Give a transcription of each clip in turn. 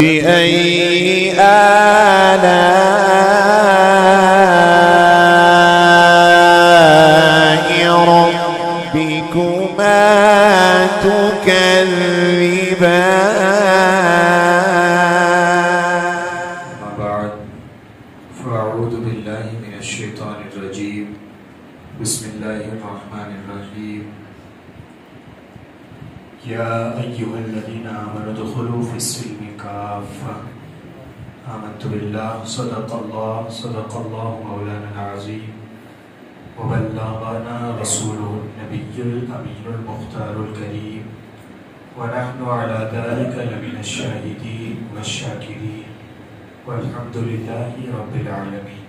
بأي آلاء ربكما تكذبان. أما بعد فأعوذ بالله من الشيطان الرجيم. بسم الله الرحمن الرحيم. يا أيها الذين آمنوا ادخلوا في السلم كافة. آمنت بالله صدق الله مولانا العظيم وبلغنا رسوله النبي الأمين المختار الكريم ونحن على ذلك لمن الشاهدين والشاكرين والحمد لله رب العالمين.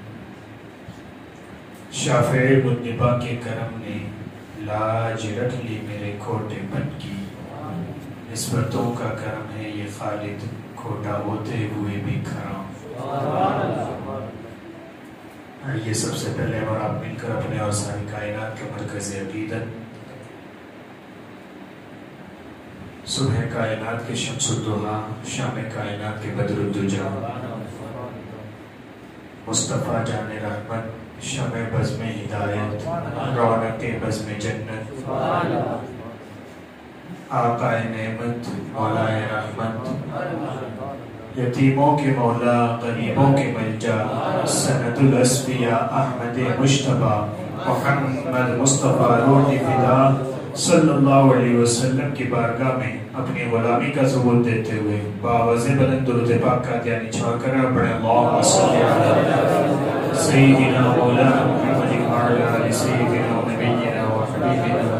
شافع مدنبا کے کرم نے لاج رکھ لی میرے کھوٹے پن کی. نسبتوں کا کرم ہے یہ خالد کھوٹا ہوتے ہوئے بھی کھرام. یہ سب سے پہلے اور آپ مل کر اپنے اور ساری کائنات کے مرکز عقیدت صبح کائنات کے شمس الضحیٰ شام کائنات کے بدر الدجا مصطفیٰ جان رحمت شمع بزم ہدایت رونق بزم جنت آقا نعمت مولا رحمت یتیموں کے مولا غریبوں کے ملجا سند الاسفیاء احمد مجتبیٰ محمد مصطفیٰ روح فدا صلی اللہ علیہ وسلم کی بارگاہ میں اپنی غلامی کا ثبوت دیتے ہوئے باوز بلند درود پاک کا دھیان چھوڑ کر بڑے اللہم صلی علی سیدنا مولانا محمد وعلی آل سیدنا نبینا و حبیبنا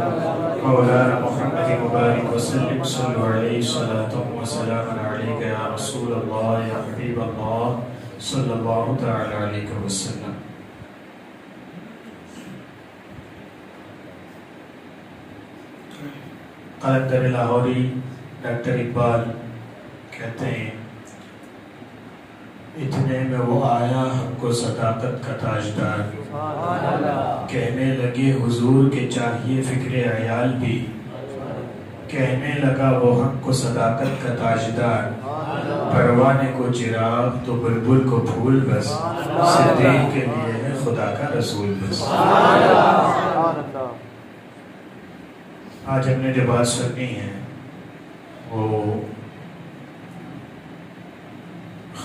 مولانا محمد مبارک وسلم صلی علیہ صلاة و سلام علیک یا رسول اللہ یا حبیب اللہ صلی اللہ تعالی علیہ وسلم. قلندر لاہوری ڈاکٹر اقبال کہتے ہیں اتنے میں وہ آیا ہم کو صداقت کا تاجدار. کہنے لگے حضور کے چاہیے فکر عیال بھی. کہنے لگا وہ ہم کو صداقت کا تاجدار. پروانے کو چراغ تو بلبل کو پھول بس. صدیق کے لیے ہے خدا کا رسول بس. آج ہم نے جو بات سننی ہے وہ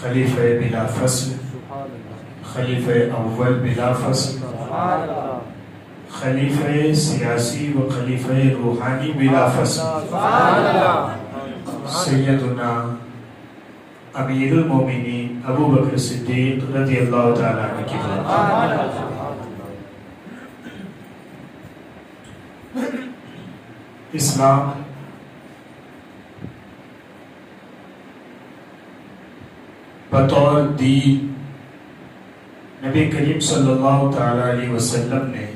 خلیفہ بلا فصل، خلیفہ اول بلا فصل، خلیفہ سیاسی و خلیفہ روحانی بلا فصل سیدنا امیر المومنین ابو بکر صدیق رضی اللہ تعالیٰ عنہ کی بات. اسلام بطور دین نبی کریم صلی اللہ تعالی علیہ وسلم نے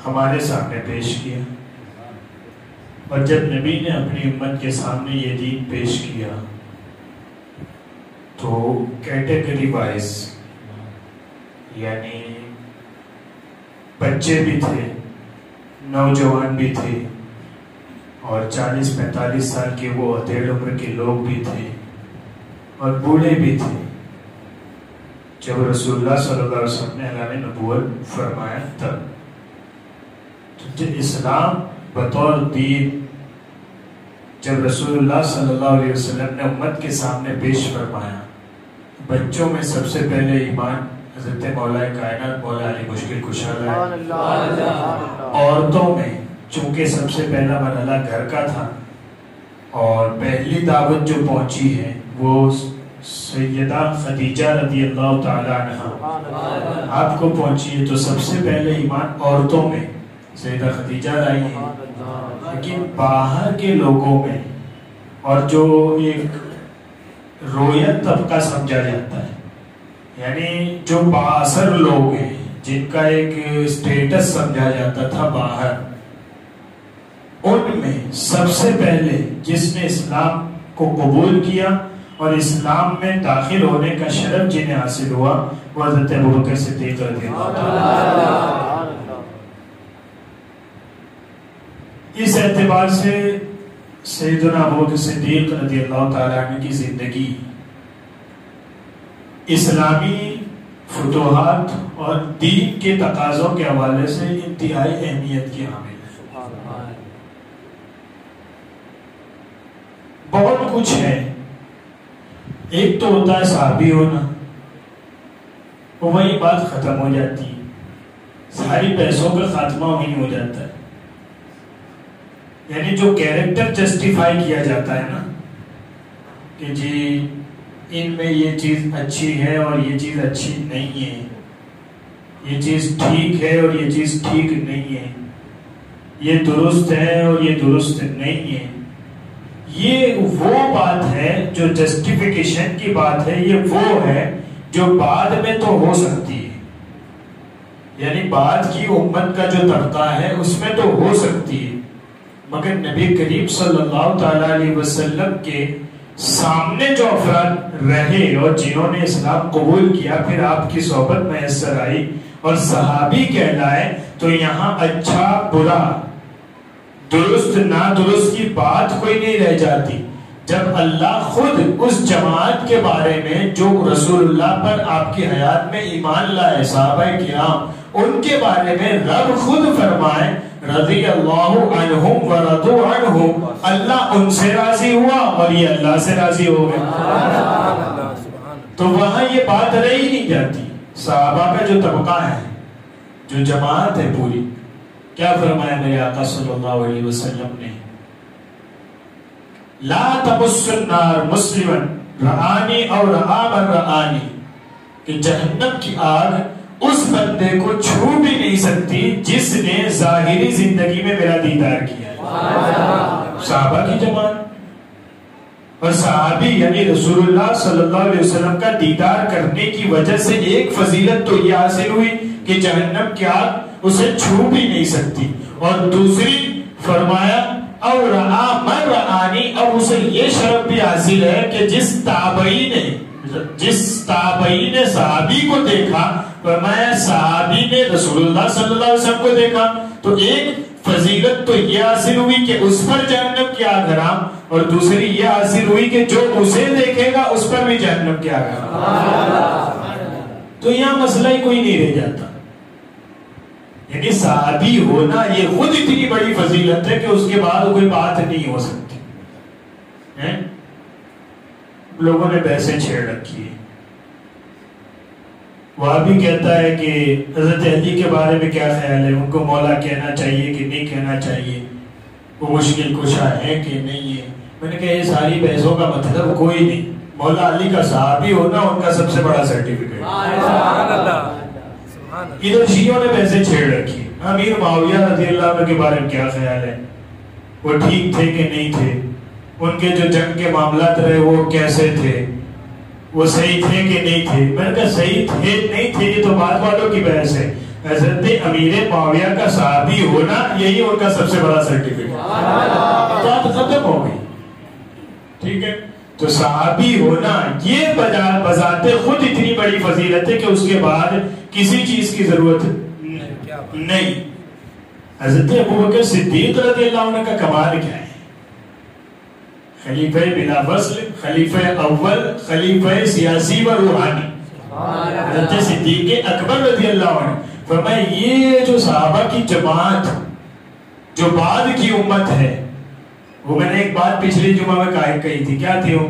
ہمارے سامنے پیش کیا. اور جب نبی نے اپنی امت کے سامنے یہ دین پیش کیا تو کیٹیگری وائز یعنی بچے بھی تھے، نوجوان بھی تھے، اور 40-45 سال کے وہ ادھیڑ عمر کے لوگ بھی تھے، اور بوڑھے بھی تھے. جب رسول اللہ صلی اللہ علیہ وسلم نے اعلان نبوت فرمایا تب تو اسلام بطور دین جب رسول اللہ صلی اللہ علیہ وسلم نے امت کے سامنے پیش فرمایا، بچوں میں سب سے پہلے ایمان حضرت مولا کائنات مولا علی مشکل کشا ہے. عورتوں میں چونکہ سب سے پہلا مرحلہ گھر کا تھا اور پہلی دعوت جو پہنچی ہے وہ سیدہ خدیجہ رضی اللہ تعالی عنہ آپ کو پہنچی ہے، تو سب سے پہلے ایمان عورتوں میں سیدہ خدیجہ لائی ہے. لیکن باہر کے لوگوں میں اور جو ایک رویت طبقہ سمجھا جاتا ہے، یعنی جو بااثر لوگ ہیں جن کا ایک سٹیٹس سمجھا جاتا تھا باہر، ان میں سب سے پہلے جس نے اسلام کو قبول کیا اور اسلام میں داخل ہونے کا شرف جنہیں حاصل ہوا وہ حضرت ابوبکر صدیق رضی اللہ عنہ. اس اعتبار سے سیدنا ابوبکر صدیق رضی اللہ تعالیٰ عنہ کی زندگی اسلامی فتوحات اور دین کے تقاضوں کے حوالے سے انتہائی اہمیت کی حامل ہے. بہت کچھ ہے. ایک تو ہوتا ہے صحابی ہونا، وہی بات ختم ہو جاتی ہے، ساری پیسوں کا خاتمہ وہیں ہو جاتا ہے. یعنی جو کیریکٹر جسٹیفائی کیا جاتا ہے نا کہ جی ان میں یہ چیز اچھی ہے اور یہ چیز اچھی نہیں ہے، یہ چیز ٹھیک ہے اور یہ چیز ٹھیک نہیں ہے، یہ درست ہے اور یہ درست نہیں ہے، یہ وہ بات ہے جو جسٹیفیکیشن کی بات ہے. یہ وہ ہے جو بعد میں تو ہو سکتی ہے، یعنی بعد کی امت کا جو طبقہ ہے اس میں تو ہو سکتی ہے، مگر نبی کریم صلی اللہ تعالی علیہ وسلم کے سامنے جو افراد رہے اور جنہوں نے اسلام قبول کیا، پھر آپ کی صحبت میسر آئی اور صحابی کہلائے، تو یہاں اچھا برا درست نادرست کی بات کوئی نہیں رہ جاتی. جب اللہ خود اس جماعت کے بارے میں جو رسول اللہ پر آپ کی حیات میں ایمان لائے صحابہ کرام، ان کے بارے میں رب خود فرمائے رضی اللہ عنہم ورضوا عنہ، اللہ ان سے راضی ہوا اور یہ اللہ سے راضی ہو گئے. تو وہاں یہ بات رہی نہیں جاتی. صحابہ کا جو طبقہ ہے، جو جماعت ہے پوری، کیا فرمایا میرے آقا صلی اللہ علیہ وسلم نے؟ لا تمس النار مسلما رآنی او رآ من رآنی، کہ جہنم کی آگ اس بندے کو چھو بھی نہیں سکتی جس نے ظاہری زندگی میں میرا دیدار کیا ہے. صحابہ کی جماعت اور صحابی یعنی رسول اللہ صلی اللہ علیہ وسلم کا دیدار کرنے کی وجہ سے ایک فضیلت تو یہ حاصل ہوئی کہ جہنم کی آگ اسے چھو بھی نہیں سکتی، اور دوسری فرمایا او رآ من رآنی، اب اسے یہ شرف بھی حاصل ہے کہ جس تابعی نے صحابی کو دیکھا، فرمایا صحابی نے رسول اللہ صلی اللہ علیہ وسلم کو دیکھا، تو ایک فضیلت تو یہ حاصل ہوئی کہ اس پر جہنم کی آگ حرام، اور دوسری یہ حاصل ہوئی کہ جو اسے دیکھے گا اس پر بھی جہنم کی آگ حرام. تو یہاں مسئلہ ہی کوئی نہیں رہ جاتا. یعنی صحابی ہونا یہ خود اتنی بڑی فضیلت ہے کہ اس کے بعد کوئی بات نہیں ہو سکتی. لوگوں نے بحثیں چھیڑ رکھی ہے. وہ بھی کہتا ہے کہ حضرت علی کے بارے میں کیا خیال ہے، ان کو مولا کہنا چاہیے کہ نہیں کہنا چاہیے، وہ مشکل کشا ہے کہ نہیں ہے. میں نے کہا یہ ساری بحثوں کا مطلب کوئی نہیں. مولا علی کا صحابی ہونا ان کا سب سے بڑا سرٹیفکیٹ. ادھر شیعوں نے بحثیں چھیڑ رکھی. امیر معاویہ رضی اللہ عنہ کے بارے میں کیا خیال ہے، وہ ٹھیک تھے کہ نہیں تھے، ان کے جو جنگ کے معاملات رہے وہ کیسے تھے، وہ صحیح تھے کہ نہیں تھے. میں نے کہا صحیح تھے نہیں تھے یہ تو بعد والوں کی بحث ہے. حضرت امیر معاویہ کا صحابی ہونا یہی ان کا سب سے بڑا سرٹیفکیٹ. بات ختم ہو گئی. ٹھیک ہے، تو صحابی ہونا یہ بذات خود اتنی بڑی فضیلت ہے کہ اس کے بعد کسی چیز کی ضرورت نہیں. حضرت ابوبکر صدیق رضی اللہ عنہ کا کمال کیا ہے؟ خلیفہ بلا فصل، خلیفہ اول، خلیفہ سیاسی و روحانی. حضرت صدیق اکبر رضی اللہ عنہ فرمائے یہ جو صحابہ کی جماعت جو بعد کی امت ہے، وہ میں نے ایک بات پچھلی جمعہ میں کہی تھی، کیا تھی وہ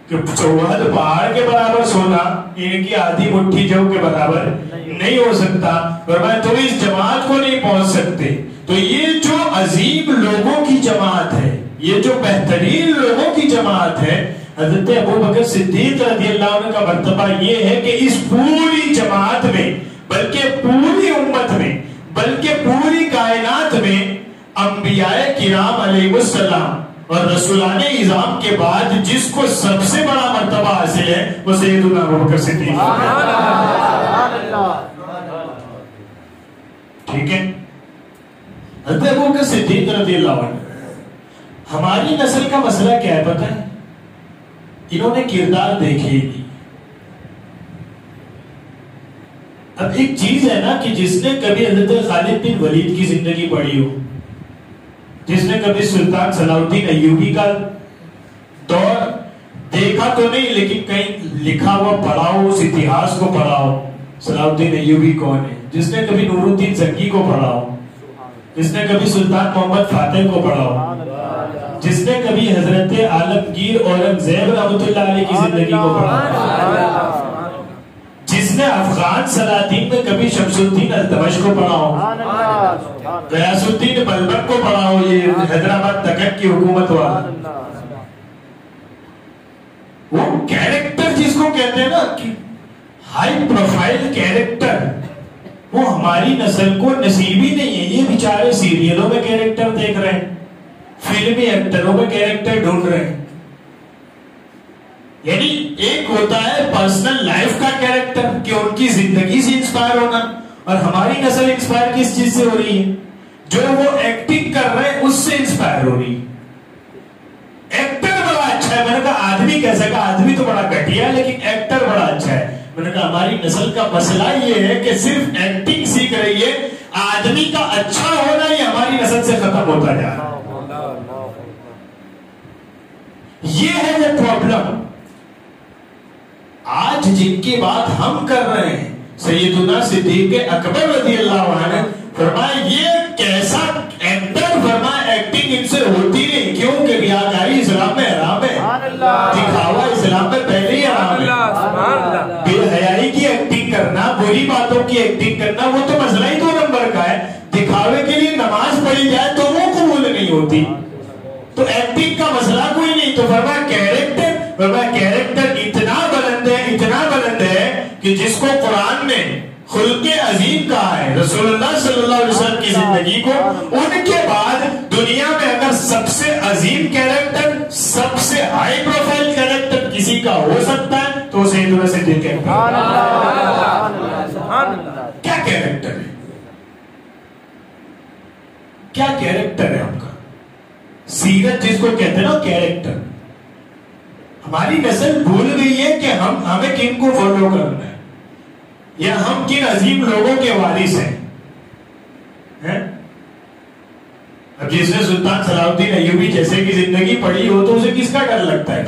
کہ چوہد پہاڑ کے برابر سونا ان کی آدھی مٹھی جو کے برابر نہیں ہو سکتا. فرمایا تو اس جماعت کو نہیں پہنچ سکتے. تو یہ جو عظیم لوگوں کی جماعت ہے، یہ جو بہترین لوگوں کی جماعت ہے، حضرت ابوبکر صدیق رضی اللہ عنہ کا مرتبہ یہ ہے کہ اس پوری جماعت میں، بلکہ پوری امت میں، بلکہ پوری کائنات میں انبیاء کرام علیہ السلام اور رسولان اعظام کے بعد جس کو سب سے بڑا مرتبہ حاصل ہے وہ سیدنا ابوبکر صدیق. ٹھیک ہے، حضرت ابوبکر صدیق رضی اللہ عنہ. ہماری نسل کا مسئلہ کیا ہے پتہ ہے؟ انہوں نے کردار دیکھے ہی نہیں. اب ایک چیز ہے نا کہ جس نے کبھی حضرت خالد بن ولید کی زندگی پڑھی ہو، جس نے کبھی سلطان صلاح الدین ایوبی کا دور دیکھا تو نہیں لیکن کہیں لکھا ہوا پڑھا ہو، اس اتہاس کو پڑھا ہو، صلاح الدین ایوبی کون ہے، جس نے کبھی نور الدین زنگی کو پڑھا ہو، جس نے کبھی سلطان محمد فاتح کو پڑھا ہو، جس نے کبھی حضرت عالمگیر اورنگزیب رحمۃ اللہ علیہ کی زندگی کو پڑھا ہو، جس نے افغان سلاطین میں کبھی شمس الدین التمش کو پڑھا ہو، غیاث الدین بلبن کو پڑھا ہو، یہ حیدرآباد دکن کی حکومت والا، وہ کیریکٹر جس کو کہتے ہیں نا کہ ہائی پروفائل کیریکٹر، وہ ہماری نسل کو نصیب ہی نہیں ہے۔ یہ بیچارے سیریلوں میں کیریکٹر دیکھ رہے ہیں، فلمی ایکٹروں میں کیریکٹر ڈھونڈ رہے ہیں۔ یعنی ایک ہوتا ہے پرسنل لائف کا کیریکٹر کہ ان کی زندگی سے انسپائر ہونا، اور ہماری نسل انسپائر کس چیز سے ہو رہی ہے؟ جو وہ ایکٹنگ کر رہے ہیں اس سے انسپائر ہو رہی ہے۔ ایکٹر بڑا اچھا ہے، میں نے کہا آدمی کیسے کہا آدمی تو بڑا گھٹیا ہے لیکن ایکٹر بڑا اچھا ہے۔ میں نے کہا ہماری نسل کا مسئلہ یہ ہے کہ صرف ایکٹنگ سیکھ رہی ہے، آدمی کا اچھا ہونا ہی ہماری نسل سے ختم ہوتا جا رہا ہے۔ یہ ہے وہ پرابلم۔ آج جن کی بات ہم کر رہے ہیں سیدنا صدیق اکبر رضی اللہ عنہ، فرمایا یہ کیسا ایکٹر، فرمایا ایکٹنگ ان سے ہوتی نہیں، کیوں کہ ریاکاری اسلام میں حرام ہے، دکھاوا اسلام میں پہلے ہی حرام ہے۔ بے حیائی کی ایکٹنگ کرنا، بری باتوں کی ایکٹنگ کرنا، وہ تو مسئلہ ہی 2 نمبر کا ہے۔ دکھاوے کے لیے نماز پڑھی جائے تو وہ قبول نہیں ہوتی، تو ایکٹنگ کا مسئلہ کوئی نہیں۔ تو فرمایا کیریکٹر، فرمایا کیریکٹر اتنا بلند ہے، اتنا بلند ہے کہ جس کو قرآن نے خلق عظیم کہا ہے، رسول اللہ صلی اللہ علیہ وسلم کی زندگی کو، ان کے بعد دنیا میں اگر سب سے عظیم کیریکٹر، سب سے ہائی پروفائل کیریکٹر کسی کا ہو سکتا ہے تو سیدنا صدیق اکبر۔ کیا کیریکٹر ہے، کیا کیریکٹر ہے آپ کا؟ سیرت جس کو کہتے ہیں نا کیریکٹر۔ ہماری نسل بھول گئی ہے کہ ہمیں کن کو فالو کرنا ہے یا ہم کن عظیم لوگوں کے وارث ہیں۔ اب جس نے سلطان صلاح الدین ایوبی جیسے کی زندگی پڑھی ہو تو اسے کس کا ڈر لگتا ہے؟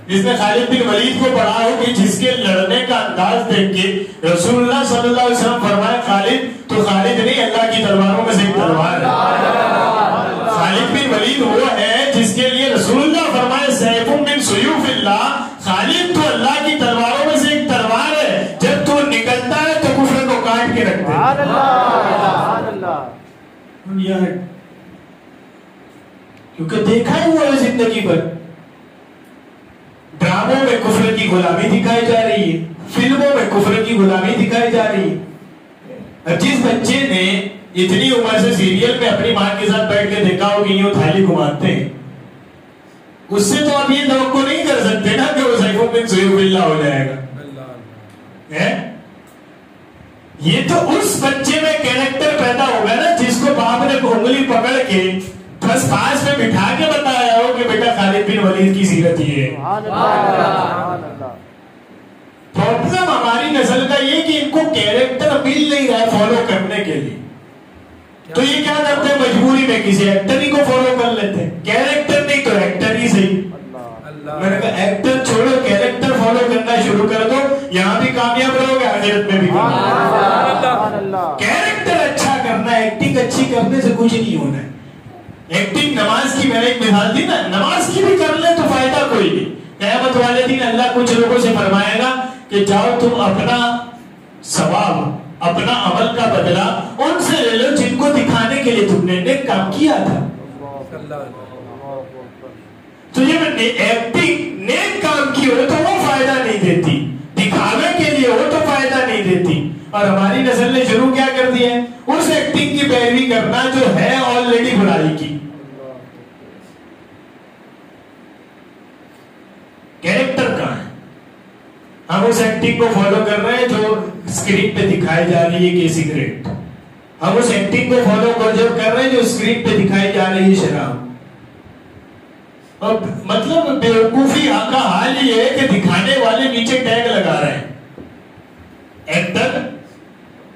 جس نے خالد بن ولید کو پڑھا ہو کہ جس کے لڑنے کا انداز دیکھ کے رسول اللہ صلی اللہ علیہ وسلم فرمایا خالد تو خالد نہیں، اللہ کی تلواروں میں سے ایک تلوار ہے۔ خالد بن ولید وہ ہے جس کے لیے رسول اللہ فرمائے سیف من سیوف اللہ، خالد تو اللہ کی تلواروں میں سے ایک تلوار ہے، جب تو نکلتا ہے تو کفر کو کاٹ کے رکھتے ہیں۔ کیونکہ دیکھا ہی ہوا ہے زندگی پر، ڈراموں میں کفر کی غلامی دکھائی جا رہی ہے، فلموں میں کفر کی غلامی دکھائی جا رہی ہے۔ اب جس بچے نے اتنی عمر سے سیریل میں اپنی ماں کے ساتھ بیٹھ کے دیکھا ہو کہ یوں تھالی گھماتے ہیں، اس سے تو آپ یہ توقع نہیں کر سکتے نا کہ وہ سیف من سیوف اللہ ہو جائے گا۔ یہ تو اس بچے میں کیریکٹر پیدا ہوگا نا جس کو باپ نے انگلی پکڑ کے بس پاس میں بٹھا کے بتایا ہو کہ بیٹا خالد بن ولید کی سیرت یہ ہے۔ پرابلم ہماری نسل کا یہ کہ ان کو کیریکٹر مل نہیں رہا ہے فالو کرنے کے لیے، تو یہ کیا کرتے ہیں مجبوری میں کسی ایکٹر ہی کو فالو کر لیتے ہیں۔ کیریکٹر نہیں تو ایکٹر ہی صحیح۔ میں نے کہا ایکٹر چھوڑو، کیریکٹر فالو کرنا شروع کر دو، یہاں بھی کامیاب رہو گے آخرت میں بھی کامیاب۔ کیریکٹر اچھا کرنا، ایکٹنگ اچھی کرنے سے کچھ نہیں ہونا ہے۔ ایکٹنگ نماز کی میں نے ایک مثال دی نا، نماز کی بھی کر لیں تو فائدہ کوئی نہیں۔ قیامت والے دن اللہ کچھ لوگوں سے فرمائے گا کہ جاؤ تم اپنا ثواب، اپنا عمل کا بدلہ ان سے لے لو جن کو دکھانے کے لیے تم نے نیک کام کیا تھا۔ تو یہ ایکٹنگ نیک کام کی ہو تو وہ فائدہ نہیں دیتی، دکھانے کے لیے ہو تو فائدہ نہیں دیتی۔ اور ہماری نسل نے شروع کیا کر دیا ہے؟ اس ایکٹنگ کی پیروی کرنا جو ہے آلریڈی برائی کی۔ کیریکٹر کہاں ہے؟ ہم اس ایکٹنگ کو فالو کر رہے ہیں جو اسکرین پہ دکھائی جا رہی ہے کہ سگریٹ، ہم اس ایکٹنگ کو فالو کر رہے ہیں جو اسکرین پہ دکھائی جا رہی ہے شراب۔ اور مطلب بیوقوفی کا حال یہ ہے کہ دکھانے والے نیچے ٹیگ لگا رہے ہیں، ایکٹر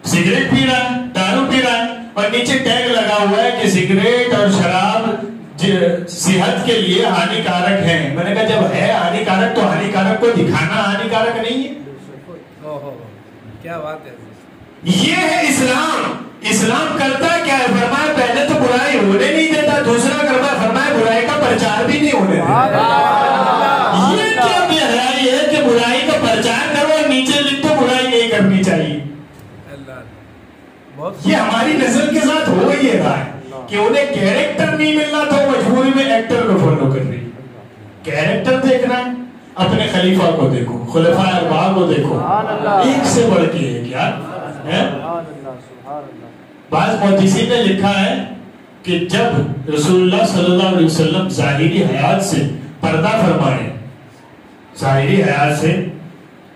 سگریٹ پی رہا ہے، دارو پی رہا ہے، اور نیچے ٹیگ لگا ہوا ہے کہ سگریٹ اور شراب صحت کے لیے ہانیکارک ہے. میں نے کہا جب ہے ہانیکارک تو ہانیکارک کو دکھانا ہانیکارک نہیں ہے. کیا بات ہے. یہ ہے اسلام. اسلام کرتا کیا ہے؟ فرمایا پہلے تو برائی ہونے نہیں دیتا, دوسرا کرتا فرمایا برائی کا پرچار بھی نہیں ہونے دیتا. یہ کیا گہرائی ہے کہ برائی کا پرچار کرو اور نیچے لکھ دو برائی نہیں کرنی چاہیے. یہ ہماری نسل کے ساتھ ہو ہی رہا ہے کہ انہیں کیریکٹر نہیں ملنا تو مجبوری میں ایکٹر کو فالو کر رہی ہے. کیریکٹر دیکھنا ہے, اپنے خلیفہ کو دیکھو, خلفاء اربعہ کو دیکھو, ایک سے بڑھ کے ایک. یار بعض محدثین نے لکھا ہے کہ جب رسول اللہ صلی اللہ علیہ وسلم ظاہری حیات سے پردہ فرما رہے ہیں, ظاہری حیات سے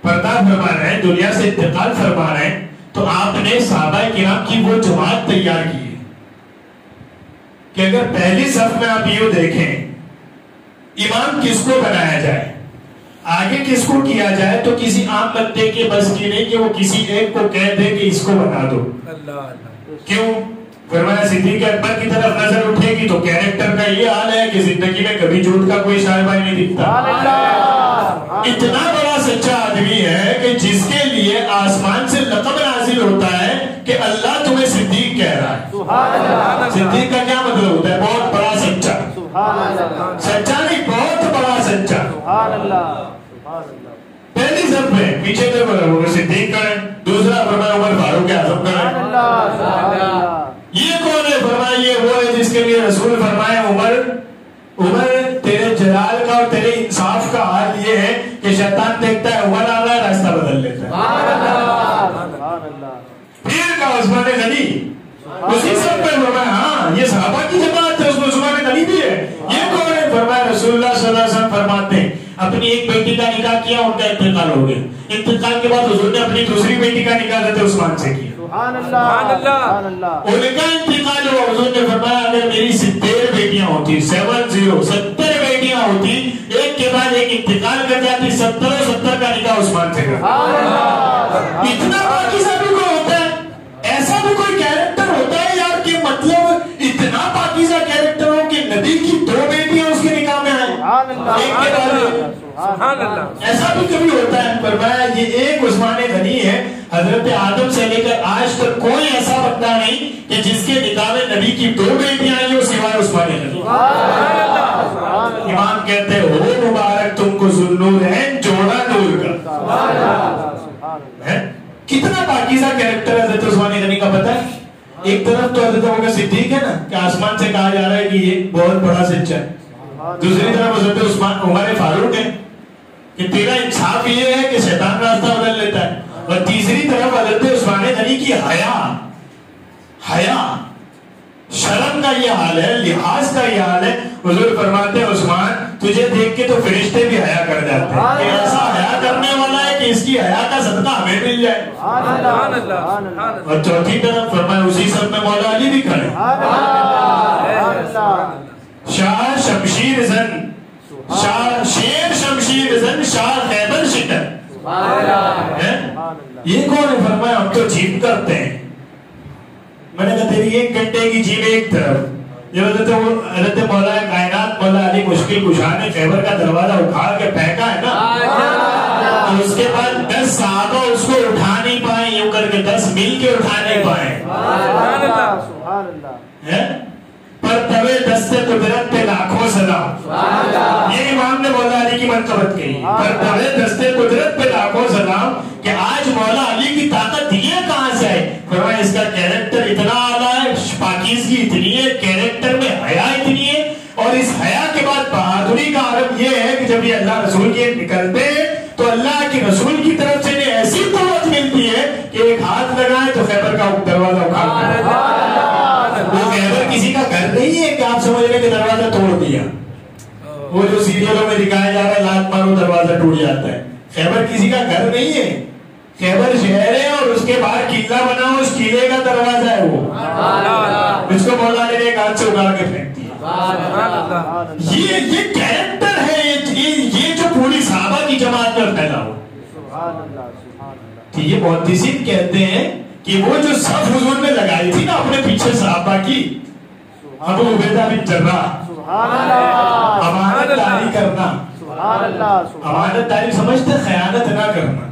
پردہ فرما رہے ہیں, دنیا سے انتقال فرما رہے ہیں, تو آپ نے صحابہ کرام کی وہ جماعت تیار کی ہے کہ اگر پہلی صف میں آپ یہ دیکھیں امام کس کو بنایا جائے, آگے کس کو کیا جائے, تو کسی عام بندے کے بس کی نہیں کہ وہ کسی ایک کو کہہ دے کہ اس کو بنا دو. کیوں؟ فرمایا صدیق اکبر کی طرف نظر اٹھے گی تو کیریکٹر کا یہ حال ہے کہ زندگی میں کبھی جھوٹ کا کوئی شائبہ نہیں دکھتا. اتنا بڑا سچا آدمی ہے کہ جس کے لیے آسمان سے لقب نازل ہوتا ہے کہ اللہ تمہیں صدیق کہہ رہا ہے. صدیق کا کیا مطلب ہوتا ہے؟ بہت بڑا سچا. سچا نہیں, بہت بڑا سچا. پہلی صف میں پیچھے سے صدیق کریں, دوسرا فرمایا عمر فاروق اعظم کریں. یہ کون ہے؟ فرمایا یہ وہ ہے جس کے لیے رسول فرمایا عمر تیرے جلال کا اور تیرے انصاف کا حال یہ ہے کہ شیطان دیکھتا ہے عمر آ رہا ہے, راستہ بدل لیتا ہے. پھر کا عثمان غنی اسی سب پہ فرمایا ہاں یہ صحابہ کی جماعت ہے, اس میں عثمان غنی بھی ہے. یہ کون ہے؟ فرمایا رسول اللہ صلی اللہ علیہ وسلم فرماتے ہیں اپنی ایک بیٹی کا نکاح کیا, ان کا انتقال ہو گیا. انتقال کے بعد حضور نے اپنی دوسری بیٹی کا نکاح حضرت عثمان سے کیا. ان کا انتقال ہوا, حضور نے فرمایا اگر میری 70 بیٹیاں ہوتی, 70 بیٹیاں ہوتی, ایک کے بعد ایک انتقال کر جاتی, 70 کا نکاح عثمان سے کرتا. اتنا پاکیزہ بھی کوئی ہوتا ہے؟ ایسا بھی کوئی کیریکٹر ہوتا ہے یار کہ مطلب اتنا پاکیزہ کیریکٹر ہو کہ نبی کی 2 بیٹیاں اس کے نکاح میں آئیں ایک کے بعد. ایسا بھی کبھی ہوتا ہے؟ فرمایا یہ ایک عثمان غنی ہے. حضرت آدم سے لے کر آج تک کوئی ایسا بندہ نہیں کہ جس کے نکاح میں نبی کی 2 بیٹیاں آئی ہو سوائے عثمان غنی. امام کہتے ہو مبارک تم کو ذوالنورین جوڑا نور کا. کتنا پاکیزہ کیریکٹر ہے حضرت عثمان غنی کا پتہ ہے؟ ایک طرف تو حضرت ابوبکر صدیق ہے نا کہ آسمان سے کہا جا رہا ہے کہ یہ بہت بڑا سچا ہے, دوسری طرف حضرت عمر فاروق ہے کہ تیرا انصاف یہ ہے کہ شیطان راستہ بدل لیتا ہے, اور تیسری طرف حضرت عثمان غنی کی حیا شرم کا یہ حال ہے, لحاظ کا یہ حال ہے. حضور فرماتے ہیں عثمان تجھے دیکھ کے تو فرشتے بھی حیا کر جاتے ہیں کہ ایسا حیا کرنے والا ہے کہ اس کی حیا کا صدقہ ہمیں مل جائے. اور چوتھی طرف فرمایا اسی سب میں مولا علی بھی کھڑے, شاہ شمشیر زن, شاہ شیر شمشیر زن, شاہ خیبر شکر. یہ کون ہے؟ فرمایا ہم تو جیب کرتے ہیں. میں نے کہا تیری 1 گھنٹے کی جیب ایک طرف, جو حضرت مولا کائنات مولا علی مشکل کشا نے خیبر کا دروازہ اٹھا کے پھینکا ہے نا, تو اس کے بعد 10 صحابہ اس کو اٹھا نہیں پائے, یوں کر کے 10 مل کے اٹھا نہیں پائے. پر توے دستے قدرت پہ لاکھوں سلام. یہ امام نے مولا علی کی منقبت کہی, پر توے دستے قدرت پہ لاکھوں سلام, کہ آج مولا علی کی طاقت یہ کہاں سے ہے؟ فرمایا اس کا کیریکٹر اتنا اعلیٰ ہے, پاکیزگی اتنی ہے, کیریکٹر میں حیا اتنی ہے, اور اس حیا کے بعد بہادری کا عالم یہ ہے کہ جب یہ اللہ رسول کے نکلتے ہیں تو اللہ کے رسول کی طرف سے انہیں ایسی قوت ملتی ہے کہ ایک ہاتھ لگائے تو خیبر کا دروازہ اکھاڑ دے. وہ خیبر کسی کا گھر نہیں ہے کہ آپ سمجھ رہے کہ دروازہ توڑ دیا, وہ جو سیریلوں میں دکھایا جا رہا ہے لات مارو دروازہ ٹوٹ جاتا ہے. خیبر کسی کا گھر نہیں ہے, خیبر شہر ہے اور اس کے باہر قلعہ بنا ہو, اس قلعے کا دروازہ ہے وہ, اس کو مولا علی نے ایک ہاتھ سے اگاڑ کے پھینک دیا. یہ کیریکٹر ہے, یہ جو پوری صحابہ کی جماعت میں پھیلا ہو. یہ محدثین کہتے ہیں کہ وہ جو صف حضور نے لگائی تھی نا اپنے پیچھے صحابہ کی، ابو عبیدہ بن جراح، امانت داری کرنا، امانت داری سمجھتے خیانت نہ کرنا.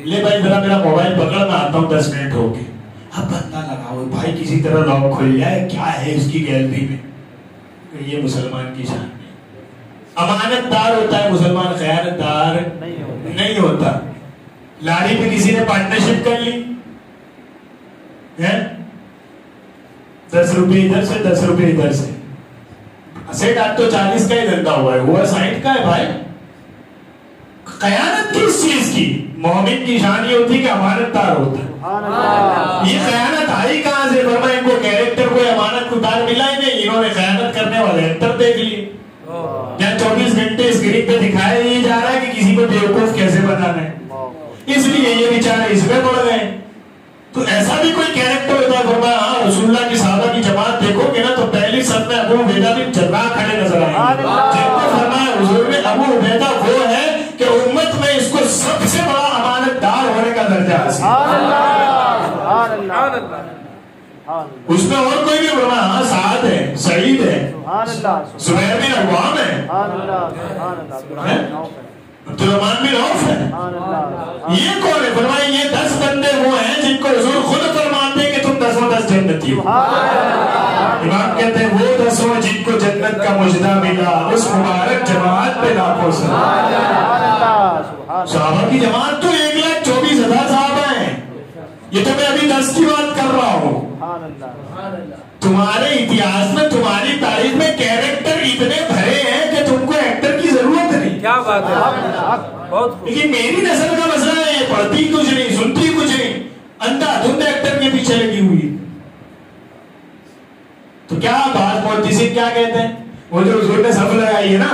لے بھائی ذرا میرا موبائل پکڑ، میں آتا ہوں 10 منٹ ہو کے. اب بندہ لگاؤ بھائی کسی طرح لاک کھل جائے، کیا ہے اس کی گیلری میں. یہ مسلمان کی شان ہے. امانت دار ہوتا ہے مسلمان، خیانت دار نہیں ہوتا. لاڑی پہ کسی نے پارٹنرشپ کر لی، 10 روپے ادھر سے 10 روپے ادھر سے، اسیٹ آج تو 40 کا ہی دھندا ہوا ہے، ہوا 60 کا ہے بھائی. خیانت کس چیز کی؟ مومن کی شان یہ ہوتی ہے کہ امانت دار ہوتا ہے. یہ خیانت آئی کہاں سے؟ فرمایا ان کو کیریکٹر کوئی امانت دار ملا ہی نہیں، انہوں نے خیانت کرنے والے ایکٹر دیکھ لیے. جہاں 24 گھنٹے اسکرین پہ دکھایا نہیں جا رہا ہے کہ کسی کو بیوقوف کیسے بنانا ہے، اس لیے یہ بیچارے اس میں پڑ گئے. تو ایسا بھی کوئی کیریکٹر ہوتا ہے؟ فرمایا ہاں رسول اللہ کی صحابہ کی جماعت دیکھو گے نا تو پہلی صف میں ابو عبیدہ بن جراح کھڑے نظر آئیں گے، جن کو فرمایا حضور نے ابو عبیدہ وہ ہے کہ امت میں اس کو سب سے بڑا امانت دار ہونے کا درجہ حاصل. اس میں اور کوئی بھی فرمایا ہاں سعد ہے، سعید ہے، زبیر بن عوام ہے، عبد الرحمن بن عوف ہے. یہ کون ہے؟ فرمایا یہ 10 بندے وہ ہیں جن کو حضور خود فرماتے ہیں کہ تم 10 جنتی ہو. امام کہتے ہیں وہ 10 جن کو جنت کا مجدہ ملا، اس مبارک جماعت پہ لاکھوں صحابہ کی جماعت تو 1,24,000 صحابہ ہیں. یہ تو میں ابھی 10 کی بات کر رہا ہوں. تمہارے اتہاس میں، تمہاری تاریخ میں کیریکٹر اتنے بھرے ہیں کہ تم کو ایکٹر کی ضرورت نہیں. کیا بات ہے. لیکن میری نسل کا مسئلہ ہے، پڑھتی کچھ نہیں، سنتی کچھ نہیں، اندھا دھند ایکٹر کے پیچھے لگی ہوئی. تو کیا بات محدثین کیا کہتے ہیں؟ وہ جو حضور نے صف لگائی ہے نا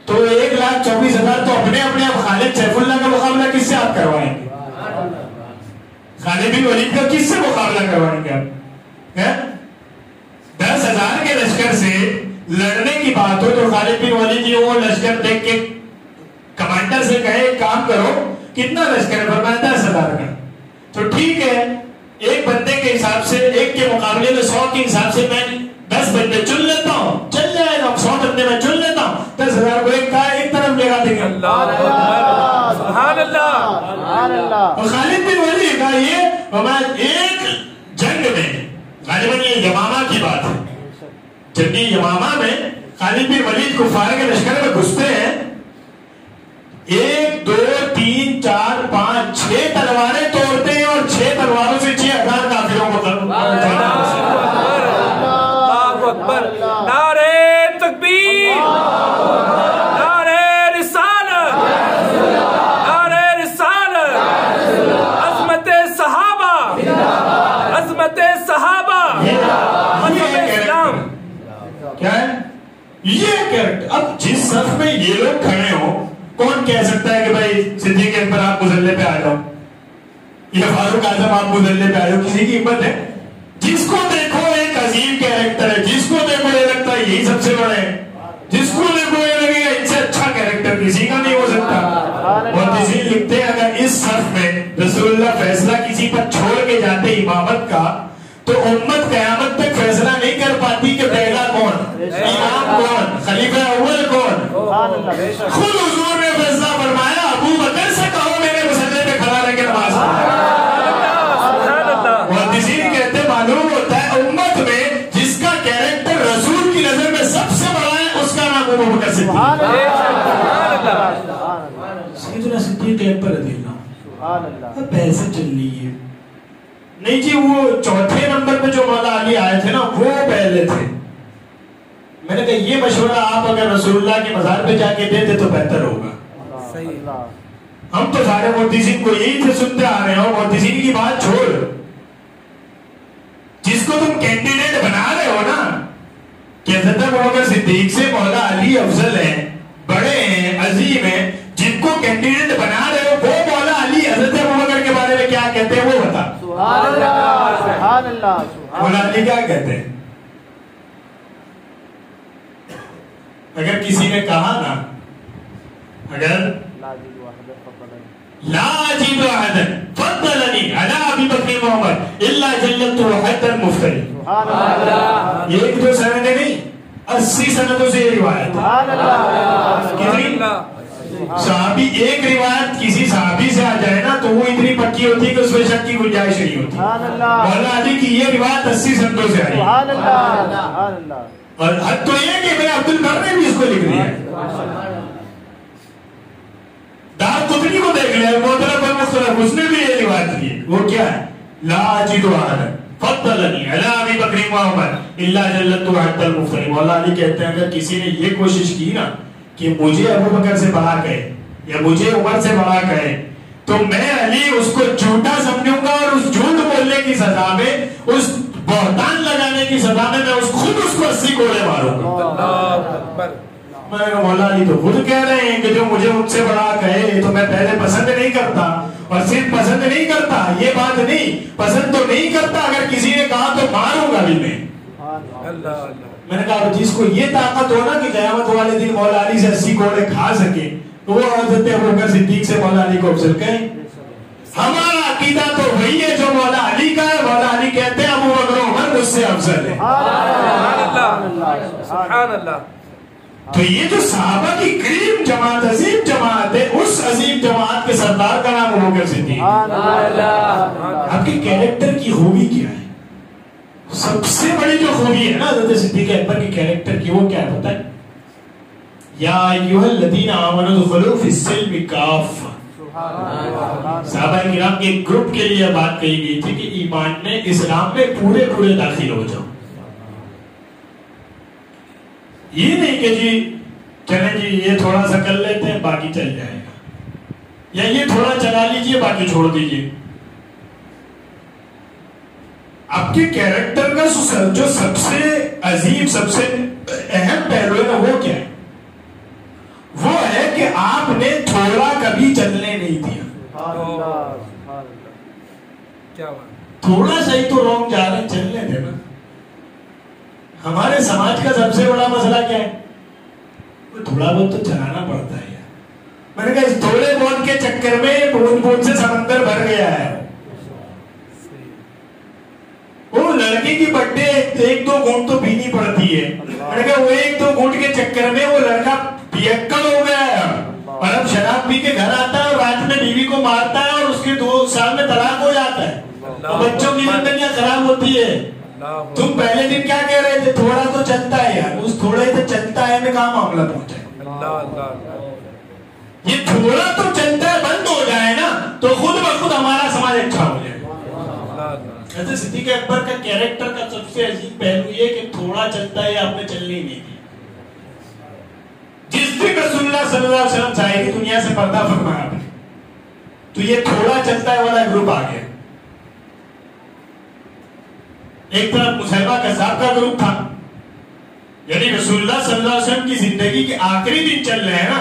تو 1,24,000 تو اپنے اپنے. اب خالد سیف اللہ کا مقابلہ کس سے آپ کروائیں گے؟ خالد بن ولید کا کس سے مقابلہ کروائیں گے آپ؟ 10,000 کے لشکر سے لڑنے کی بات ہو تو خالد بن ولید یہ وہ لشکر دیکھ کے کمانڈر سے کہے ایک کام کرو، کتنا لشکر ہے؟ فرمایا 10,000 کا. تو ٹھیک ہے، ایک بندے کے حساب سے، ایک کے مقابلے میں 100 کے حساب سے میں 10 بندے چن لیتا ہوں، چل جائے گا. 100 بندے میں چن لیتا ہوں، 10,000 کو ایک طرف لگا دیں گے. سبحان اللہ. اور خالد بن ولید کا یہ فرمایا ایک جنگ میں، غالباً یہ یمامہ کی بات ہے، جنگی یمامہ میں خالد بن ولید کفار کے لشکر میں گھستے ہیں. 1 2 3 4 5 6 تلواریں توڑتے ہیں اور 6 تلواروں سے 6,000 کافروں کو نعرہ تکبیر، نعرہ رسالت، نعرہ رسالت، عظمت صحابہ، عظمت صحابہ، عظمت اسلام. کیا ہے یہ کیریکٹر؟ اب جس صف میں یہ لوگ کھڑے ہوں، کون کہہ سکتا ہے کہ بھائی صدیق اکبر آپ مظلے پہ آ جاؤ یا فاروق اعظم آپ مظلے پہ آ جاؤ؟ کسی کی ہمت ہے؟ جس کو دیکھو ایک عظیم کیریکٹر ہے، جس کو دیکھو یہ لگتا ہے یہی سب سے بڑے ہیں، جس کو دیکھو یہ لگے گا ان سے اچھا کیریکٹر کسی کا نہیں ہو سکتا. محدثین لکھتے ہیں اگر اس صف میں رسول اللہ فیصلہ کسی پر چھوڑ کے جاتے امامت کا تو امت قیامت تک فیصلہ نہیں کر پاتی کہ پہلا کون، امام کون، خلیفہ اول کون. خود حضور نے فیصلہ فرمایا ابو بکر سے کہو میرے مسلے پہ کھڑا رہ کے نماز پڑھے. محدثین کہتے معلوم ہوتا ہے امت میں جس کا کیریکٹر رسول کی نظر میں سب سے بڑا ہے اس کا نام ابو بکر صدیق. سیدنا صدیق اکبر رضی اللہ. پیسے چل رہی ہے نہیں جی، وہ 4تھے نمبر پہ جو مولا علی آئے تھے نا وہ پہلے تھے. میں نے کہا یہ مشورہ آپ اگر رسول اللہ کے مزار پہ جا کے دیتے تو بہتر ہوگا. ہم تو سارے محدثین کو یہی سے سنتے آ رہے ہیں. اور محدثین کی بات چھوڑ، جس کو تم کینڈیڈیٹ بنا رہے ہو نا کہ حضرت ابوبکر صدیق سے مولا علی افضل ہیں، بڑے ہیں، عظیم ہیں، جن کو کینڈیڈیٹ بنا رہے ہو وہ مولا علی حضرت ابوبکر کے بارے میں کیا کہتے ہیں وہ بتا. سبحان اللہ. مولا علی کیا کہتے ہیں؟ اگر کسی نے کہا نا، اگر لا اجد احدا فضلني على ابي بکر وعمر الا جلدت حد المفتري. ایک دو سند نہیں 80 سندوں سے یہ روایت ہے. کتنی صحابی ایک روایت کسی صحابی سے آ جائے نا تو وہ اتنی پکی ہوتی ہے کہ اس میں شک کی گنجائش نہیں ہوتی. مولا علی کی یہ روایت 80 سندوں سے آئی. اور حد تو یہ کہ میں عبد البر نے بھی اس کو لکھ دیا. دار قطنی کو دیکھ لیا محترم پر مختلف اس نے بھی یہ روایت کی. وہ کیا ہے؟ لا اجد احدا فضلني على ابي بکر وعمر الا جلدت حد المفتري. مولا علی کہتے ہیں اگر کسی نے یہ کوشش کی نا کہ مجھے ابو بکر سے بڑا کہے یا مجھے عمر سے بڑا کہے تو میں علی اس کو جھوٹا سمجھوں گا اور اس جھوٹ بولنے کی سزا میں اس بہتان لگانے کی سزا میں خود اس کو 80 کوڑے ماروں گا. میں نے کہا مولا علی تو خود کہہ رہے ہیں کہ جو مجھے ان سے بڑا کہے تو میں پہلے پسند نہیں کرتا اور صرف پسند نہیں کرتا یہ بات نہیں پسند تو نہیں کرتا اگر کسی نے کہا تو ماروں گا بھی میں. میں نے کہا جس کو یہ طاقت ہو نا کہ قیامت والے دن مولا علی سے 80 کوڑے کھا سکے تو وہ حضرت ابوبکر صدیق سے مولا علی کو افضل کہیں. ہمارا عقیدہ تو وہی ہے جو مولا علی کا ہے. مولا علی کہتے ہیں ابوبکر عمر مجھ سے افضل ہے. سبحان اللہ. تو یہ جو صحابہ کی کریم جماعت عظیم جماعت ہے اس عظیم جماعت کے سردار کا نام ابوبکر صدیق. آپ کے کیریکٹر کی خوبی کیا ہے؟ سب سے بڑی جو خوبی ہے نا حضرت صدیق اکبر کے کیریکٹر کی وہ کیا ہے پتہ ہے؟ یا ایھا الذین آمنوا ادخلوا فی السلم کافہ. صحابہ کرام کے گروپ کے لیے بات کہی گئی تھی کہ ایمان میں اسلام میں پورے داخل ہو جاؤ. یہ نہیں کہ جی چلیں جی یہ تھوڑا سا کر لیتے ہیں باقی چل جائے گا یا یہ تھوڑا چلا لیجئے باقی چھوڑ دیجئے. آپ کے کیریکٹر کا جو سب سے عظیم سب سے اہم پہلو ہے نا وہ کیا ہے؟ وہ ہے کہ آپ نے تھوڑا کبھی چلنے نہیں دیا. تھوڑا سا ہی تو رونگ جا رہے چلنے دے نا. ہمارے سماج کا سب سے بڑا مسئلہ کیا ہے؟ تھوڑا بہت تو چلانا پڑتا ہے یار. میں نے کہا اس تھوڑے بہت کے چکر میں بوند سے سمندر بھر گیا ہے. وہ لڑکی کی بڈے ایک دو گھونٹ تو پینی پڑتی ہے. میں نے کہا وہ ایک دو گھونٹ کے چکر میں وہ لڑکا پیکڑ ہو گیا ہے اور اب شراب پی کے گھر آتا ہے اور رات میں بیوی کو مارتا ہے اور اس کے 2 سال میں طلاق ہو جاتا ہے اور بچوں کی زندگیاں خراب ہوتی ہے. تم پہلے دن کیا کہہ رہے تھے؟ تھوڑا تو چلتا ہے یار. اس تھوڑے سے چلتا ہے میں کہاں معاملہ پہنچا ہے. یہ تھوڑا تو چلتا ہے بند ہو جائے نا تو خود بخود ہمارا سماج اچھا ہو جائے. حضرت صدیق اکبر کا کیریکٹر کا سب سے عظیم پہلو یہ کہ تھوڑا چلتا ہے آپ نے چلنے ہی نہیں دیا. جس دن رسول اللہ صلی اللہ علیہ وسلم ظاہری دنیا سے پردہ فرمایا آپ نے تو یہ تھوڑا چلتا ہے والا گروپ آ گیا. ایک طرف مسلمہ کذاب کا گروپ تھا یعنی رسول اللہ صلی اللہ علیہ وسلم کی زندگی کے آخری دن چل رہے ہیں نا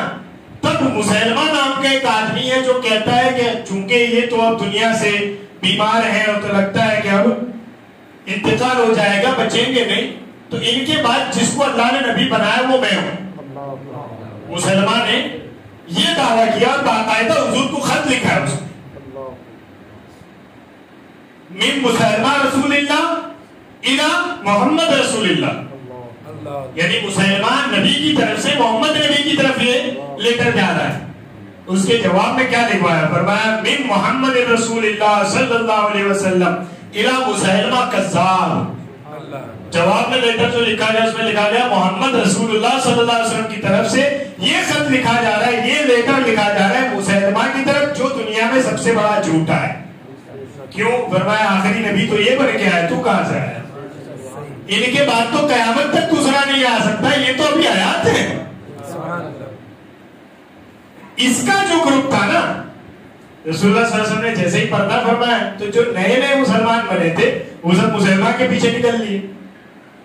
تب مسلمہ نام کا ایک آدمی ہے جو کہتا ہے کہ چونکہ یہ تو اب دنیا سے بیمار ہیں اور تو لگتا ہے کہ اب انتقال ہو جائے گا بچیں گے نہیں تو ان کے بعد جس کو اللہ نے نبی بنایا وہ میں ہوں. مسلمان نے یہ دعویٰ کیا اور باقاعدہ حضور کو خط لکھا ہے اس نے من مسلمہ رسول اللہ الى محمد رسول اللہ یعنی مسلمان نبی کی طرف سے محمد نبی کی طرف یہ لیٹر جا رہا ہے. اس کے جواب میں کیا لکھوایا؟ فرمایا من محمد رسول اللہ صلی اللہ علیہ وسلم الى مسلمہ کذاب. جواب میں لیٹر جو لکھا گیا اس میں لکھا گیا محمد رسول اللہ صلی اللہ علیہ وسلم کی طرف سے یہ خط لکھا جا رہا ہے یہ لیٹر لکھا جا رہا ہے مسلمان کی طرف جو دنیا میں سب سے بڑا جھوٹا ہے. کیوں؟ فرمایا آخری نبی تو یہ بن کے آئے تو کہاں سے آیا؟ ان کے بعد تو قیامت تک دوسرا نہیں آ سکتا یہ تو ابھی حیات ہے. اس کا جو گروپ تھا نا رسول اللہ صلی اللہ علیہ وسلم نے جیسے ہی پردہ فرمایا تو جو نئے نئے مسلمان بنے تھے وہ سب مسلمان کے پیچھے نکل لیے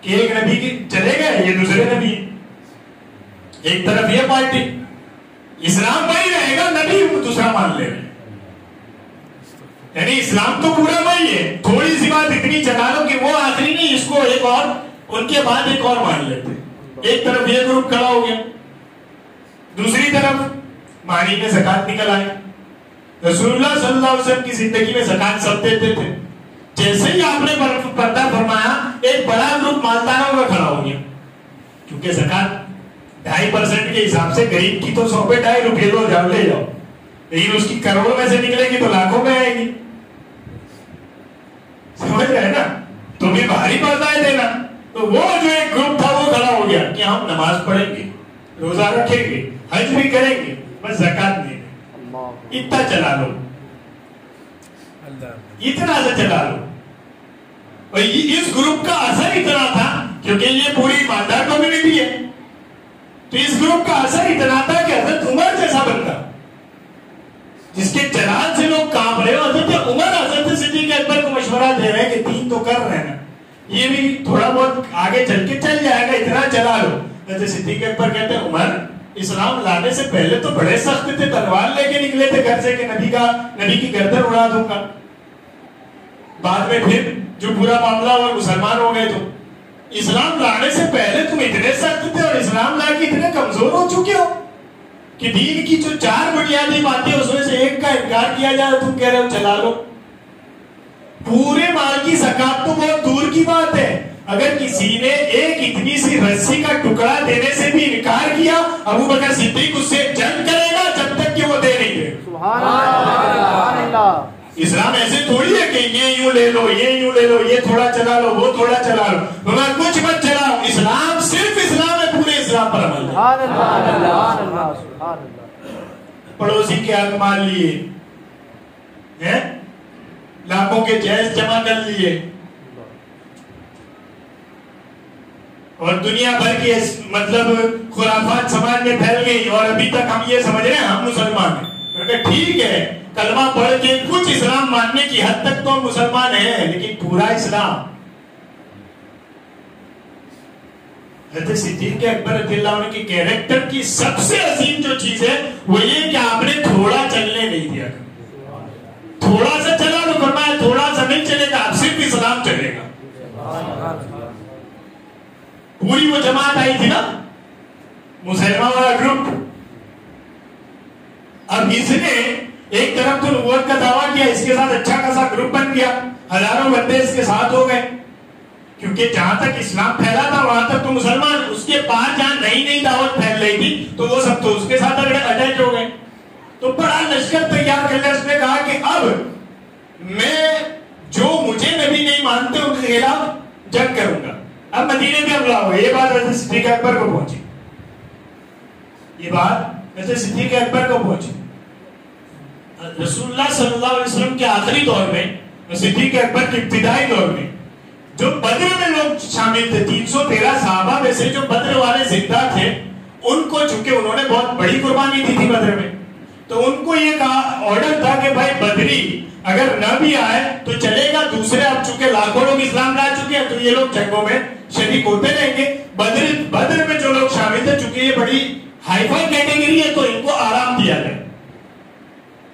کہ ایک نبی کی چلے گئے یہ دوسرے نبی. ایک طرف یہ پارٹی اسلام وہی رہے گا نبی دوسرا مان لے رہے یعنی اسلام تو پورا وہی ہے تھوڑی سی بات اتنی چلا لو کہ وہ آخری نہیں اس کو ایک اور ان کے بعد ایک اور مان لیتے. ایک طرف یہ گروپ کھڑا ہو گیا دوسری طرف معنی میں زکات نکل آئی رسول اللہ صلی اللہ علیہ وسلم کی زندگی میں زکات سب دیتے تھے. جیسے ہی آپ نے پردہ فرمایا ایک بڑا گروپ مالداروں کا کھڑا ہو گیا, کیونکہ زکات 2.5% کے حساب سے غریب کی تو 100 پہ 2.5 روپے دو جاؤ لے جاؤ, لیکن اس کی کروڑوں میں سے نکلے گی تو لاکھوں میں آئے گی. سمجھ رہے نا, تمہیں بھاری پڑتا ہے دینا. تو وہ جو ایک گروپ تھا وہ کھڑا ہو گیا کہ ہم نماز پڑھیں گے, روزہ رکھیں گے, حج بھی کریں گے, بس زکات نہیں دیں. اتنا چلا لو, اتنا سے چلا لو. اور اس گروپ کا اثر اتنا تھا کیونکہ یہ پوری ایماندار کمیونٹی ہے, تو اس گروپ کا اثر اتنا تھا کہ حضرت عمر جیسا بنتا جس کے جلال سے لوگ کانپ رہے ہو, حضرت عمر حضرت صدیق اکبر کو مشورہ دے رہے ہیں کہ دین تو کر رہے ہیں, یہ بھی تھوڑا بہت آگے چل کے چل جائے گا, اتنا چلا لو. حضرت صدیق اکبر کہتے ہیں عمر اسلام لانے سے پہلے تو بڑے سخت تھے, تلوار لے کے نکلے تھے گھر سے کہ نبی کی گردن اڑا دوں گا. بعد میں پھر جو پورا معاملہ ہوا مسلمان ہو گئے. تو اسلام لانے سے پہلے تم اتنے سخت تھے اور اسلام لا کے اتنے کمزور ہو چکے ہو کہ دین کی جو 4 بنیادی باتیں اس میں سے ایک کا انکار کیا جائے, تم کہہ رہے ہو چلا لو. پورے مال کی زکات تو بہت دور کی بات ہے, اگر کسی نے ایک اتنی سی رسی کا ٹکڑا دینے سے بھی انکار کیا, ابو بکر صدیق اس سے جنگ کرے گا جب تک کہ وہ دے نہیں دے. سبحان اللہ. اسلام ایسے تھوڑی ہے کہ یہ یوں لے لو, یہ یوں لے لو, یہ تھوڑا چلا لو, وہ تھوڑا چلا لو, مگر کچھ مت چلاؤ. اسلام صرف اسلام ہے, پورے اسلام پر عمل ہے. پڑوسی کے حق مان لیے, لاکھوں کے جائز جمع کر لیے, اور دنیا بھر کی مطلب خرافات سماج میں پھیل گئی, اور ابھی تک ہم یہ سمجھ رہے ہیں ہم مسلمان ہیں. ٹھیک ہے, کلمہ پڑھ کے کچھ اسلام ماننے کی حد تک تو مسلمان ہیں, لیکن پورا اسلام. حضرت صدیق اکبر رضی اللہ عنہ کی کیریکٹر کی سب سے عظیم جو چیز ہے وہ یہ کہ آپ نے تھوڑا چلنے نہیں دیا. تھوڑا سا چلا تو فرمایا تھوڑا سا نہیں چلے گا, اب صرف اسلام چلے گا. پوری وہ جماعت آئی تھی نا, مسلمان والا گروپ, اب اس نے ایک طرف تو نبوت کا دعویٰ کیا, اس کے ساتھ اچھا خاصا گروپ بن گیا, ہزاروں بندے اس کے ساتھ ہو گئے, کیونکہ جہاں تک اسلام پھیلا تھا وہاں تک تو مسلمان, اس کے پاس جہاں نئی نئی دعوت پھیل رہی تھی تو وہ سب تو اس کے ساتھ اٹیچ ہو گئے. تو بڑا لشکر تیار کر لیا, اس نے کہا کہ اب میں جو مجھے نبی نہیں مانتے ان کے خلاف جنگ کروں گا. اب مدینے میں حملہ ہوا. یہ بات حضرت صدیق اکبر کو پہنچی, یہ بات حضرت صدیق اکبر کو پہنچی. رسول اللہ صلی اللہ علیہ وسلم کے آخری دور میں, صدیق اکبر کے ابتدائی دور میں, جو بدر میں لوگ شامل تھے 313 صحابہ میں سے جو بدر والے زندہ تھے, ان کو چونکہ انہوں نے بہت بڑی قربانی دی تھی بدر میں, تو ان کو یہ کہا آرڈر تھا کہ بھائی بدری اگر نہ بھی آئے تو چلے گا, دوسرے اب چونکہ لاکھوں لوگ اسلام لا چکے ہیں تو یہ لوگ جنگوں میں شریک ہوتے رہیں گے. بدر میں جو لوگ شامل تھے چونکہ یہ بڑی ہائی فائی کیٹیگری ہے تو ان کو آرام دیا جائے.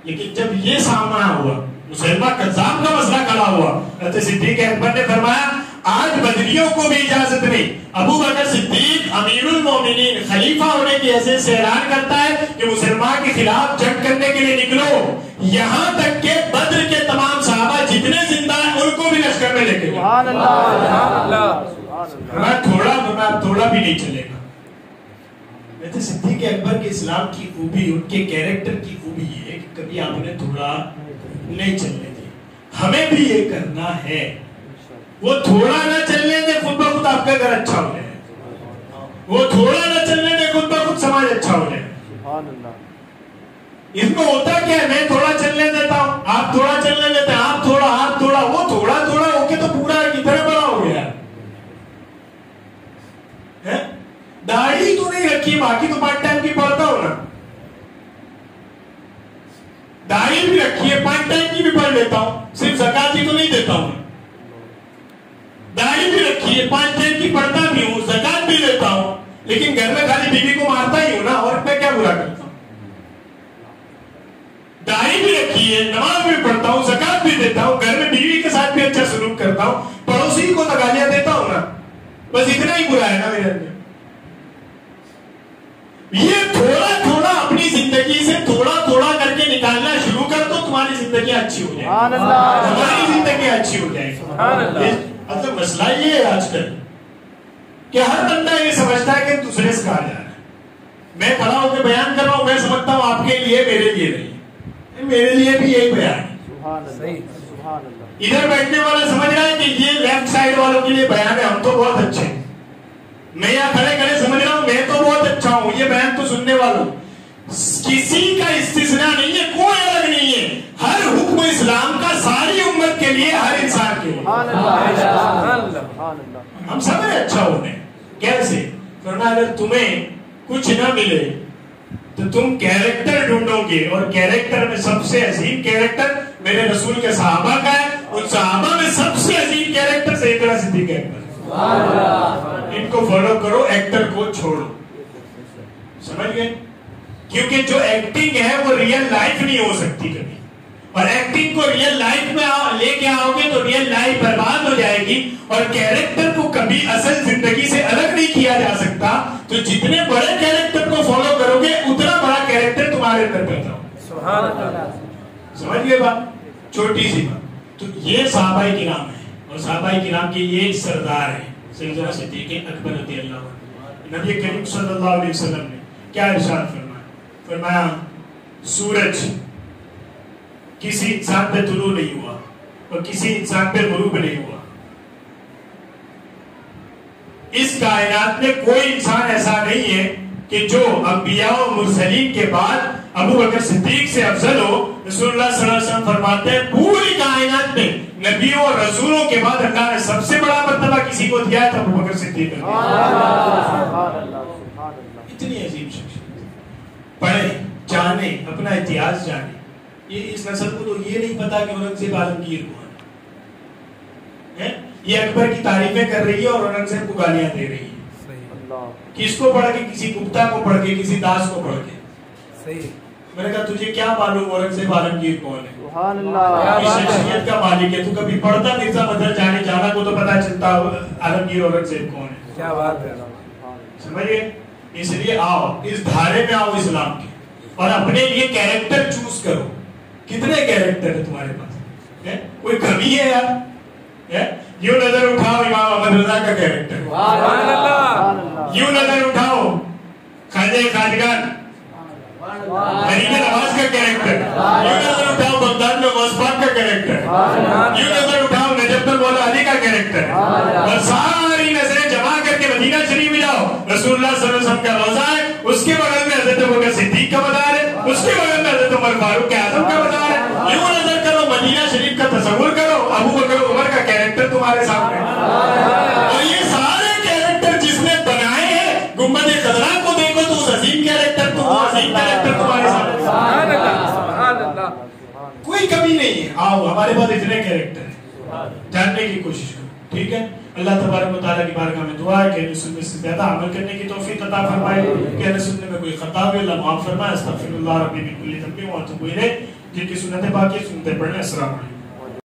لیکن جب یہ سامنا ہوا, مسلمہ کذاب کا مسئلہ کھڑا ہوا, حضرت صدیق اکبر نے فرمایا آج بدریوں کو بھی اجازت نہیں. ابو بکر صدیق امیر المومنین خلیفہ ہونے کی حیثیت سے اعلان کرتا ہے کہ مسلمان کے خلاف جنگ کرنے کے لیے نکلو, یہاں تک کہ بدر کے تمام صحابہ جتنے زندہ ہیں ان کو بھی لشکر میں لے کے سبحان اللہ. تھوڑا بھی نہیں چلے گا. حضرت صدیق اکبر کے اسلام کی خوبی, ان کے کیریکٹر کی خوبی یہ ہے کہ کبھی آپ نے تھوڑا نہیں چلنے دیا. ہمیں بھی یہ کرنا ہے, وہ تھوڑا نہ چلنے دے خود بخود آپ کا گھر اچھا ہو جائے, وہ تھوڑا نہ چلنے دے خود بخود سماج اچھا ہو جائے. اس میں ہوتا کیا ہے, میں تھوڑا چلنے دیتا ہوں, آپ تھوڑا چلنے دیتے ہیں, آپ تھوڑا, وہ تھوڑا ہو کے تو پورا کتنا بڑا ہو گیا. داڑھی تو نہیں رکھی, باقی تو پارٹ ٹائم کی پڑھتا ہوں نا, داڑھی بھی رکھی ہے, پارٹ ٹائم کی بھی پڑھ لیتا ہوں, صرف زکات ہی تو نہیں دیتا ہوں. داڑھی بھی رکھی ہے, پارٹ ٹائم کی پڑھتا بھی ہوں, زکات بھی لیتا ہوں, لیکن گھر میں خالی بیوی کو مارتا ہی ہوں نا, اور میں کیا برا کرتا ہوں. داڑھی بھی رکھی ہے, نماز بھی پڑھتا ہوں, زکات بھی دیتا ہوں, گھر میں بیوی کے ساتھ بھی اچھا سلوک کرتا ہوں, پڑوسی کو تو گالیاں دیتا ہوں نا, بس اتنا ہی برا ہے نا میرے اندر. یہ تھوڑا اپنی زندگی سے تھوڑا کر کے نکالنا شروع کر دو زندگیاں اچھی ہو جائیں, ہماری زندگیاں اچھی ہو جائیں. مطلب مسئلہ یہ ہے آج کل کہ ہر بندہ یہ سمجھتا ہے کہ دوسرے سے کہا جا رہا ہے. میں کھڑا ہو کے بیان کر رہا ہوں, میں سمجھتا ہوں آپ کے لیے میرے لیے نہیں, میرے لیے بھی یہی بیان ہے. ادھر بیٹھنے والا سمجھ رہا ہے کہ یہ لیفٹ سائڈ والوں کے لیے بیان ہے, ہم تو بہت اچھے ہیں. میں یہاں کھڑے کھڑے سمجھ رہا ہوں میں تو بہت اچھا ہوں, یہ بیان تو سننے والوں. کسی کا استثناء نہیں ہے, کوئی الگ نہیں ہے. ہر حکم اسلام کا ساری امت کے لیے, ہر انسان کے لیے. ہم سب میں اچھا ہونے. کیسے کرنا؟ اگر تمہیں کچھ نہ ملے تو تم کیریکٹر ڈھونڈو گے, اور کیریکٹر میں سب سے عظیم کیریکٹر میرے رسول کے صحابہ کا ہے. ان صحابہ میں سب سے عظیم کیریکٹر سیدنا صدیق اکبر. ان کو فالو کرو, ایکٹر کو چھوڑو. سمجھ گئے؟ کیونکہ جو ایکٹنگ ہے وہ ریئل لائف نہیں ہو سکتی کبھی, اور ایکٹنگ کو ریئل لائف میں لے کے آؤ گے تو ریئل لائف برباد ہو جائے گی, اور کیریکٹر کو کبھی اصل زندگی سے الگ نہیں کیا جا سکتا. تو جتنے بڑے کیریکٹر کو فالو کرو گے اتنا بڑا کیریکٹر تمہارے اندر پیدا ہوگا. سمجھ گئے بات؟ چھوٹی سی بات. تو یہ صحابہ کرام ہے, اور صحابہ کرام کے یہ سردار ہے سیدنا صدیق اکبر رضی اللہ عنہ. نبی کریم صلی اللہ علیہ وسلم نے کیا ارشاد فرمایا؟ فرمایا سورج کسی انسان پہ طلوع نہیں ہوا اور کسی انسان پہ غروب نہیں ہوا. اس کائنات میں کوئی انسان ایسا نہیں ہے کہ جو انبیاء و مرسلین کے بعد ابو بکر صدیق سے افضل ہو. رسول اللہ صلی اللہ علیہ وسلم فرماتے ہیں پوری کائنات میں نبیوں اور رسولوں کے بعد اللہ نے سب سے بڑا مرتبہ کسی کو دیا ہے تو ابو بکر صدیق. اتنی عظیم شخصیت. پڑھیں, جانیں, اپنا اتہاس جانیں. یہ اس نسل کو تو یہ نہیں پتا کہ اورنگزیب عالمگیر کون ہے. یہ اکبر کی تعریفیں کر رہی ہے اور اورنگزیب کو گالیاں دے رہی ہے. کس کو پڑھ کے؟ کسی گپتا کو پڑھ کے, کسی داس کو پڑھ کے. میں نے کہا تجھے کیا معلوم اورنگزیب عالمگیر کون ہے؟ کس شخصیت کا مالک ہے؟ تو کبھی پڑھتا مرزا مدر جانے جانا کو تو پتا چلتا عالمگیر اورنگزیب کون ہے. کیا بات ہے. سمجھئے؟ اس لیے آؤ, اس دھارے میں آؤ اسلام کے, اور اپنے لیے کیریکٹر چوز کرو. کتنے کیریکٹر ہے تمہارے پاس؟ کوئی کمی ہے یار؟ یوں نظر اٹھاؤ امام احمد رضا کا کیریکٹر, یوں نظر اٹھاؤ خواجہ خواجگان غریب نواز کا کیریکٹر, یوں نظر اٹھاؤ بغداد میں غوث پاک کا کیریکٹر, یوں نظر اٹھاؤ نجف المولا علی کا کیریکٹر, اور ساری نظریں جمع کر کے مدینہ شریف میں جاؤ. رسول اللہ صلی اللہ علیہ وسلم کا روضہ ہے, اس کے بغل میں حضرت ابوبکر صدیق کا مزار ہے, اس کے بغل میں حضرت عمر فاروق اعظم کا مزار ہے. یوں نظر کرو, مدینہ شریف کا تصور کرو, ابو بکر عمر کا کیریکٹر تمہارے سامنے. اور یہ سارے کیریکٹر جس نے بنائے ہیں, گنبد خضرا کو دیکھو تو اس عظیم کیریکٹر تو وہ عظیم کیریکٹر تمہارے سامنے. کوئی کمی نہیں ہے. آؤ, ہمارے پاس اتنے کیریکٹر ہیں, جاننے کی کوشش کرو. ٹھیک ہے؟ اللہ تبارک و تعالیٰ کی بارگاہ میں دعا ہے کہ اہل سنت سے زیادہ عمل کرنے کی توفیق عطا فرمائے, کہ اہل سنت میں کوئی خطا ہوئے اللہ معاف فرمائے. استغفر اللہ ربی من کل ذنب و اتوب الیہ. جن کی سنتیں باقی سنتیں پڑھنے. السلام علیکم.